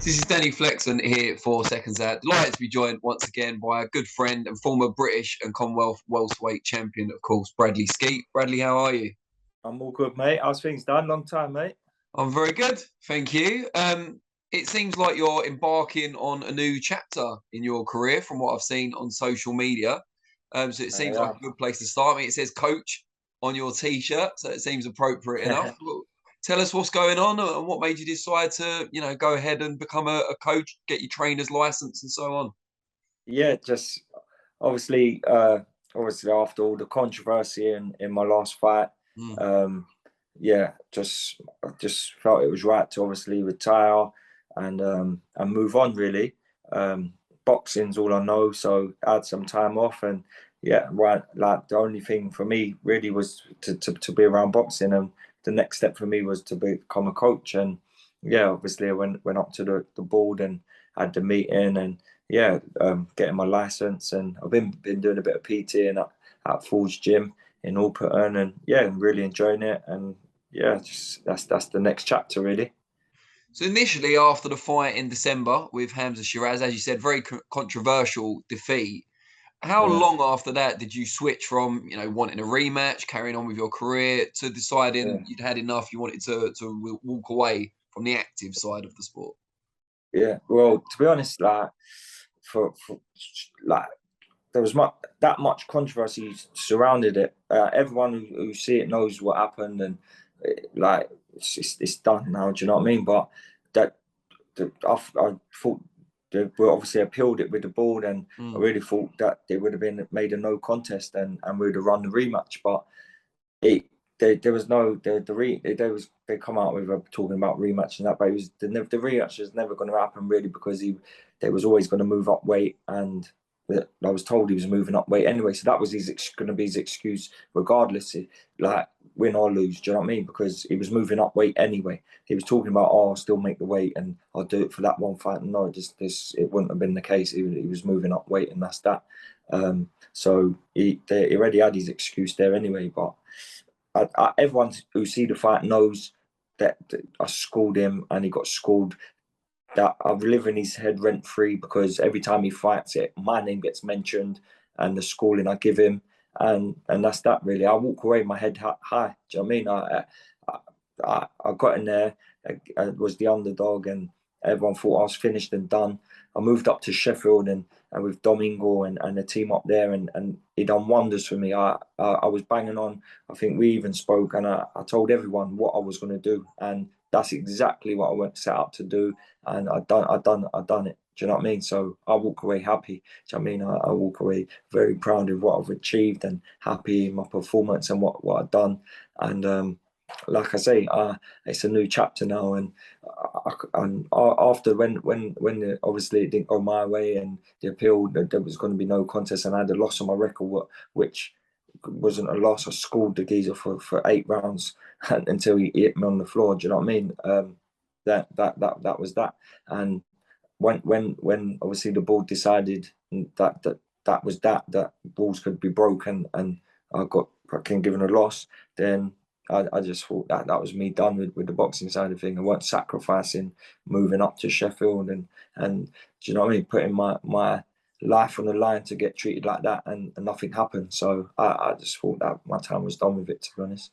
This is Danny Flexon here for SecondsOut. Delighted to be joined once again by a good friend and former British and Commonwealth welterweight champion, of course, Bradley Skeete. Bradley, how are you? I'm all good, mate. How's things, Dan? Long time, mate. I'm very good, thank you. It seems like you're embarking on a new chapter in your career from what I've seen on social media. So it seems like a good place to start. I mean, it says coach on your T-shirt, so it seems appropriate enough. Tell us what's going on and what made you decide to, go ahead and become a coach, get your trainer's license and so on. Yeah, just obviously after all the controversy in my last fight, I just felt it was right to obviously retire and move on really. Boxing's all I know, so I had some time off and right. Like the only thing for me really was to be around boxing, and the next step for me was to become a coach. And obviously I went up to the board and had the meeting and getting my license, and I've been doing a bit of PT and at Ford's Gym in Alperton, and really enjoying it. And just that's the next chapter really. So initially, after the fight in December with Hamzah Sheeraz, as you said, very controversial defeat. How long after that did you switch from, wanting a rematch, carrying on with your career, to deciding you'd had enough, you wanted to walk away from the active side of the sport? Yeah, well, to be honest, like for there was that much controversy surrounded it. Everyone who see it knows what happened, and it's done now. Do you know what I mean? But I thought they obviously appealed it with the board, and I really thought that they would have been made a no contest, and we would have run the rematch. But there was no they come out with talking about rematch and that, but the rematch was never going to happen really, because they was always going to move up weight, and I was told he was moving up weight anyway, so that was going to be his excuse regardless, like win or lose. Do you know what I mean? Because he was moving up weight anyway. He was talking about, I'll still make the weight and I'll do it for that one fight. No, it wouldn't have been the case. He was moving up weight, and that's that. So he already had his excuse there anyway. But everyone who see the fight knows that I schooled him, and he got schooled. That I live in his head rent free, because every time he fights it, my name gets mentioned and the schooling I give him, and that's that really. I walk away my head high. Do you know what I mean? I got in there, I was the underdog, and everyone thought I was finished and done. I moved up to Sheffield and with Domingo and the team up there, and he done wonders for me. I was banging on. I think we even spoke, and I told everyone what I was going to do, and that's exactly what I went set out to do, and I done it. Do you know what I mean? So I walk away happy. Do you know what I mean? I walk away very proud of what I've achieved and happy in my performance and what I've done. And like I say, it's a new chapter now. And after when obviously it didn't go my way and the appeal, there was going to be no contest, and I had a loss on my record, which wasn't a loss. I schooled the geezer for 8 rounds until he hit me on the floor. Do you know what I mean? That was that. And when obviously the board decided that was that balls could be broken, and I got fucking given a loss, then I just thought that was me done with the boxing side of thing. I weren't sacrificing moving up to Sheffield and do you know what I mean, putting my life on the line to get treated like that, and nothing happened. So I just thought that my time was done with it, to be honest.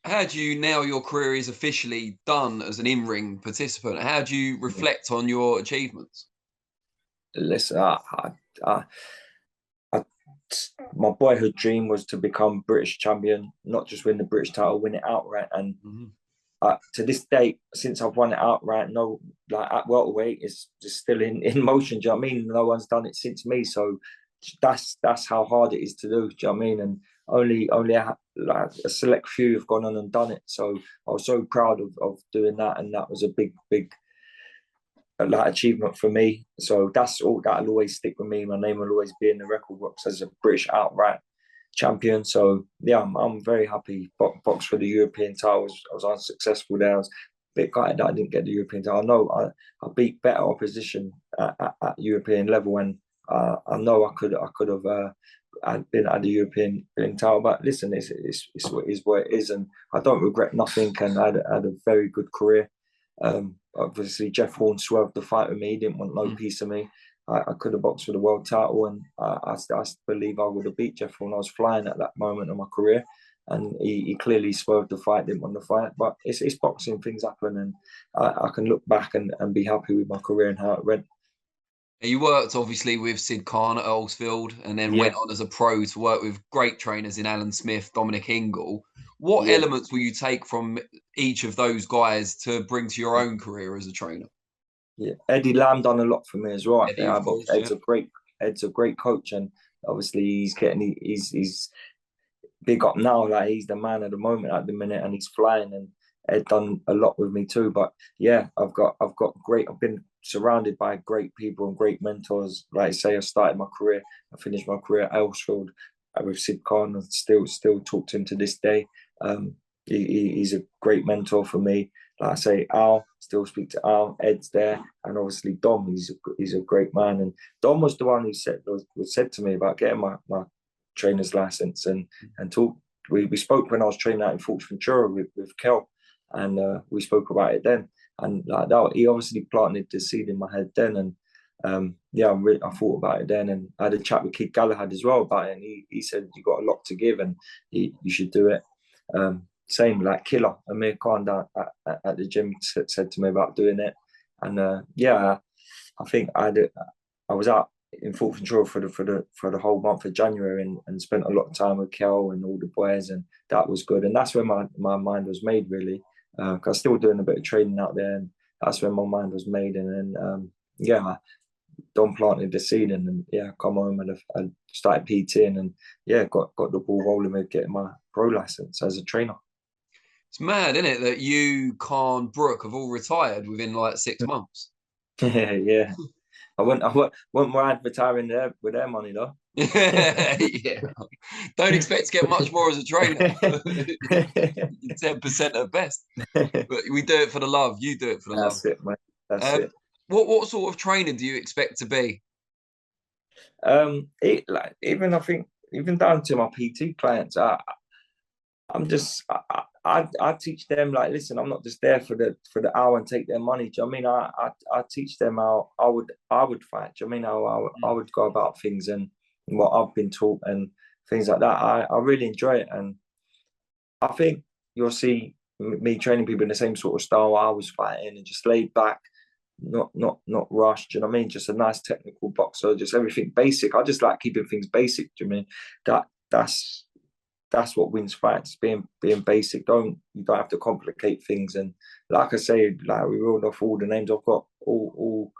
How do you, now your career is officially done as an in-ring participant, how do you reflect on your achievements? Listen, my boyhood dream was to become British champion, not just win the British title, win it outright. And to this date, since I've won it outright, no, like at welterweight, it's just still in motion. Do you know what I mean? No one's done it since me. So that's how hard it is to do. Do you know what I mean? And only like a select few have gone on and done it. So I was so proud of doing that, and that was a big like achievement for me. So that's all that'll always stick with me. My name will always be in the record books as a British outright champion. So I'm very happy. Box for the European title. I was unsuccessful there. I was a bit gutted that I didn't get the European title. I know I beat better opposition at European level, and I know I could have I'd been at the European title. But listen, it's what it is, and I don't regret nothing. And I had a very good career. Obviously, Jeff Horn swerved the fight with me. He didn't want no piece of me. I could have boxed for the world title, and I believe I would have beat Jeff Horn. I was flying at that moment of my career, and he clearly swerved the fight, didn't want the fight. But it's boxing, things happen, and I can look back and be happy with my career and how it went. You worked obviously with Sid Khan at Earlsfield, and then went on as a pro to work with great trainers in Alan Smith, Dominic Ingle. What elements will you take from each of those guys to bring to your own career as a trainer? Yeah, Eddie Lamb done a lot for me as well. Eddie, of course, Ed's a great coach, and obviously he's big up now. Like, he's the man at the moment at the minute, and he's flying. And Ed done a lot with me too. But yeah, I've been surrounded by great people and great mentors. Like I say, I started my career, I finished my career at Earlsfield with Sid Khan, and still talk to him to this day. He's a great mentor for me. Like I say, Al, still speak to Al. Ed's there, and obviously Dom. He's a great man, and Dom was the one who said to me about getting my trainer's license and talk. We spoke when I was training out in Fort Ventura with Kel, and we spoke about it then. And like that, he obviously planted the seed in my head then, and I thought about it then, and I had a chat with Keith Galahad as well about it, and he said you got a lot to give, and you should do it. Same like Killer Amir Khan down at the gym said to me about doing it, and I think I was out in Fort Ventura for the whole month of January, and spent a lot of time with Kel and all the boys, and that was good, and that's when my mind was made really. Cause I was still doing a bit of training out there, and that's when my mind was made. And then Don planted the seed, and then come home and I started PTing, and got the ball rolling with getting my pro license as a trainer. It's mad, isn't it, that you, Khan, Brooke have all retired within like 6 months? Yeah. I wouldn't mind retiring there with their money though. Yeah. Don't expect to get much more as a trainer. 10% at best. But we do it for the love. You do it for the love. That's it, mate. That's it. What sort of trainer do you expect to be? I think even down to my PT clients, I teach them, like, listen, I'm not just there for the hour and take their money. Do you know what I mean? I teach them how I would fight. Do you know what I mean? How I would go about things and what I've been taught and things like that. I really enjoy it, and I think you'll see me training people in the same sort of style I was fighting, and just laid back, not rushed. Do you know what I mean? Just a nice technical boxer, just everything basic. I just like keeping things basic. Do you know what I mean? That's what wins fights, being basic. You don't have to complicate things. And like I say, like we rolled off all the names. I've got all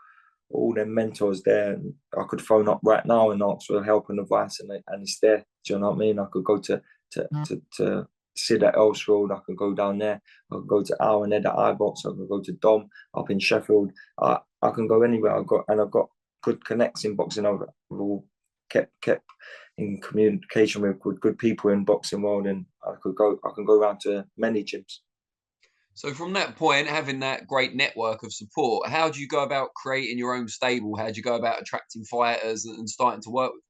them mentors there. And I could phone up right now and ask for help and advice, and it's there. Do you know what I mean? I could go to Sid at Earlsfield. I could go down there. I could go to Al and Ed at iBox. I could go to Dom up in Sheffield. I can go anywhere. I've got good connects in boxing. I've all kept in communication with good people in boxing world, and I can go around to many gyms. So from that point, having that great network of support, how do you go about creating your own stable? How do you go about attracting fighters and starting to work with them?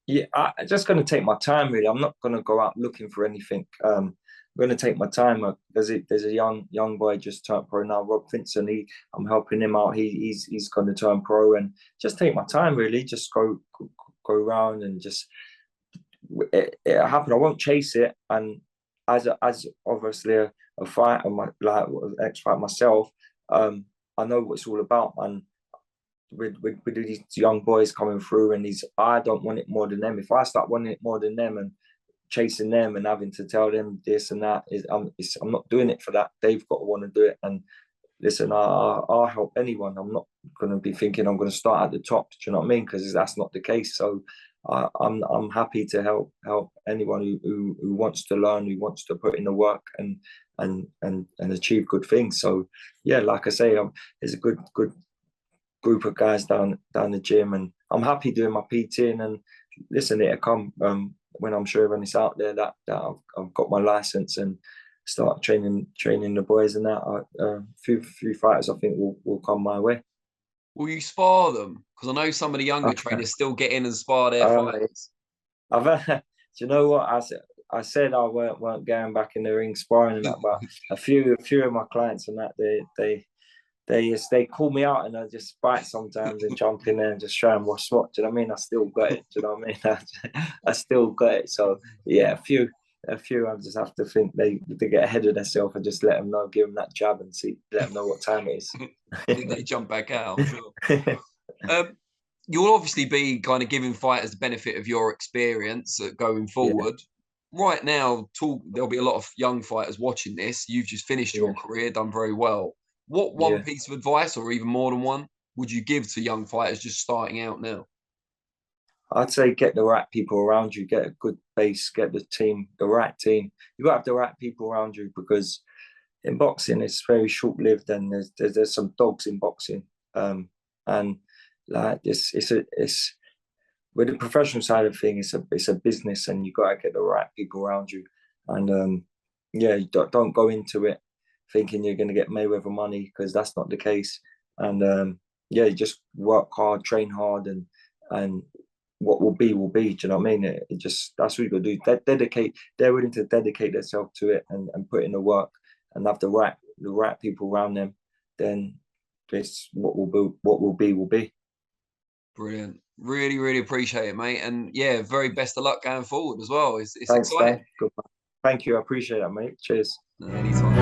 Yeah, I'm just going to take my time, really. I'm not going to go out looking for anything. I'm going to take my time. There's a young boy just turned pro now, Rob Vincent. I'm helping him out. He's going to turn pro, and just take my time, really. Just go around and just it happen. I won't chase it. And as obviously a fighter, like ex-fighter myself, I know what it's all about. And with these young boys coming through, and I don't want it more than them. If I start wanting it more than them and chasing them and having to tell them this and that, I'm not doing it for that. They've got to want to do it. And listen, I'll help anyone. I'm not going to be thinking I'm going to start at the top. Do you know what I mean? Because that's not the case. So I'm happy to help anyone who wants to learn, who wants to put in the work and achieve good things. So yeah, like I say, there's a good group of guys down the gym, and I'm happy doing my PTing. And listen, it'll come when I'm sure when it's out there that I've got my license and start training the boys, and that few fighters I think will come my way. Will you spar them? Because I know some of the younger trainers still get in and spar their fighters. Do you know what? I said I weren't going back in the ring sparring and that, but a few of my clients and that they call me out and I just fight sometimes and jump in there and just try and watch. Do you know what I mean? I still got it. Do you know what I mean? I still got it. So yeah, a few. I just have to think they get ahead of themselves and just let them know, give them that jab and let them know what time it is. They jump back out, I'm sure. You'll obviously be kind of giving fighters the benefit of your experience going forward. Yeah. Right now, there'll be a lot of young fighters watching this. You've just finished your career, done very well. What one piece of advice, or even more than one, would you give to young fighters just starting out now? I'd say get the right people around you, get a good base, get the right team. You got to have the right people around you, because in boxing it's very short-lived, and there's some dogs in boxing, and like this, it's with the professional side of things, it's a business, and you got to get the right people around you, and you don't go into it thinking you're going to get Mayweather money, because that's not the case. And you just work hard, train hard, and what will be will be. Do you know what I mean? It just, that's what you got to do. They're willing to dedicate themselves to it and put in the work and have the right people around them. Then this what will be. Brilliant. Really, really appreciate it, mate. And yeah, very best of luck going forward as well. It's Thanks, exciting. Thank you. I appreciate that, mate. Cheers. Anytime.